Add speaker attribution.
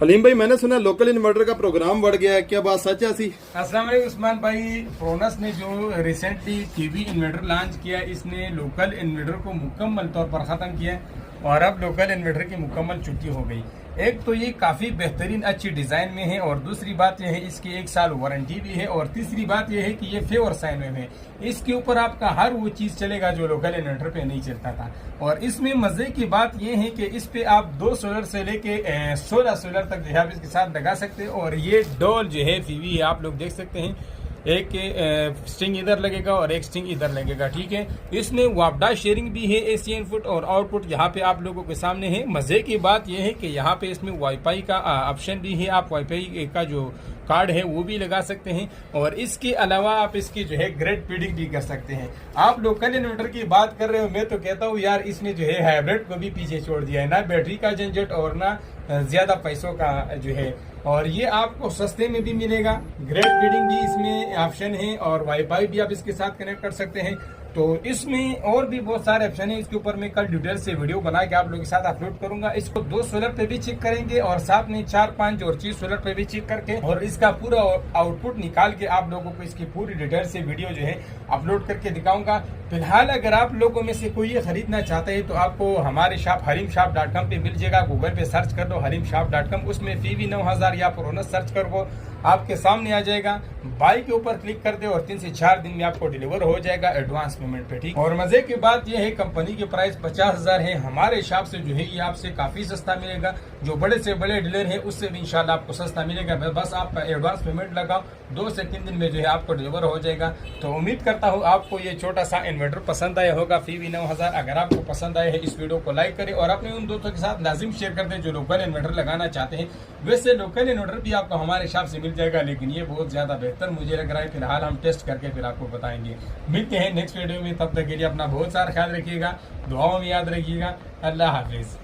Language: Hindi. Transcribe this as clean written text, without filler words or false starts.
Speaker 1: अलीम भाई, मैंने सुना लोकल इन्वर्टर का प्रोग्राम बढ़ गया है, क्या बात सच है? ऐसी
Speaker 2: अस्सलाम वालेकुम उस्मान भाई। प्रोनस ने जो रिसेंटली टीवी इन्वर्टर लॉन्च किया, इसने लोकल इन्वर्टर को मुकम्मल तौर पर ख़त्म किया है और अब लोकल इन्वर्टर की मुकम्मल छुट्टी हो गई। एक तो ये काफ़ी बेहतरीन अच्छी डिज़ाइन में है और दूसरी बात यह है इसकी 1 साल वारंटी भी है और तीसरी बात यह है कि ये फेवर साइन में है। इसके ऊपर आपका हर वो चीज़ चलेगा जो लोकल इन्वर्टर पे नहीं चलता था। और इसमें मज़े की बात यह है कि इस पे आप 2 सोलर से लेके 16 सोलर तक जो है आप इसके साथ लगा सकते हैं। और ये डोल जो है फीवी है, आप लोग देख सकते हैं, एक स्ट्रिंग इधर लगेगा और एक स्ट्रिंग इधर लगेगा, ठीक है। इसमें वापडा शेयरिंग भी है एसी इनपुट और आउटपुट यहाँ पे आप लोगों के सामने है। मजे की बात यह है कि यहाँ पे इसमें वाईफाई का ऑप्शन भी है, आप वाईफाई का जो कार्ड है वो भी लगा सकते हैं और इसके अलावा आप इसकी जो है ग्रेड फीडिंग भी कर सकते हैं। आप लोकल इन्वर्टर की बात कर रहे हो, मैं तो कहता हूँ यार इसने जो है हाइब्रिड को भी पीछे छोड़ दिया है, ना बैटरी का झंझट और ना ज्यादा पैसों का जो है। और ये आपको सस्ते में भी मिलेगा, ग्रेड फीडिंग भी इसमें ऑप्शन है और वाईफाई भी आप इसके साथ कनेक्ट कर सकते हैं। तो इसमें और भी बहुत सारे ऑप्शन है, इसके ऊपर मैं कल डिटेल से वीडियो बना के आप लोगों के साथ अपलोड करूंगा। इसको 2 सोलर पे भी चेक करेंगे और साथ में 4, 5 और 6 सोलर पे भी चेक करके और इसका पूरा आउटपुट निकाल के आप लोगों को इसकी पूरी डिटेल से वीडियो जो है अपलोड करके दिखाऊंगा। फिलहाल अगर आप लोगों में से कोई ये खरीदना चाहते हैं तो आपको हमारे शॉप harimshop.com पे मिल जाएगा। गूगल पे सर्च कर दो harimshop.com, उसमें PV 9000 या प्रोनस सर्च कर वो आपके सामने आ जाएगा। बाई के ऊपर क्लिक कर दे और 3 से 4 दिन में आपको डिलीवर हो जाएगा एडवांस पेमेंट पे, ठीक। और मजे की बात यह है कंपनी की प्राइस 50,000 है, हमारे हिसाब से जो है ये आपसे काफी सस्ता मिलेगा। जो बड़े से बड़े डीलर है उससे भी इंशाल्लाह आपको सस्ता मिलेगा। बस आप एडवांस पेमेंट लगाओ, 2 से 3 दिन में जो है आपको डिलीवर हो जाएगा। तो उम्मीद करता हूँ आपको ये छोटा सा इन्वर्टर पसंद आया होगा PV 9000। अगर आपको पसंद आया है इस वीडियो को लाइक करें और अपने उन दोस्तों के साथ लाजिम शेयर कर दें जो लोकल इन्वर्टर लगाना चाहते हैं। वैसे लोकल इन्वर्टर भी आपको हमारे हिसाब से मिल जाएगा, लेकिन ये बहुत ज्यादा बेहतर मुझे लग रहा है। फिलहाल हम टेस्ट करके फिर आपको बताएंगे। मिलते हैं नेक्स्ट वीडियो में, तब तक के लिए अपना बहुत सारा ख्याल रखिएगा, दुआओं में याद रखिएगा। अल्लाह हाफिज।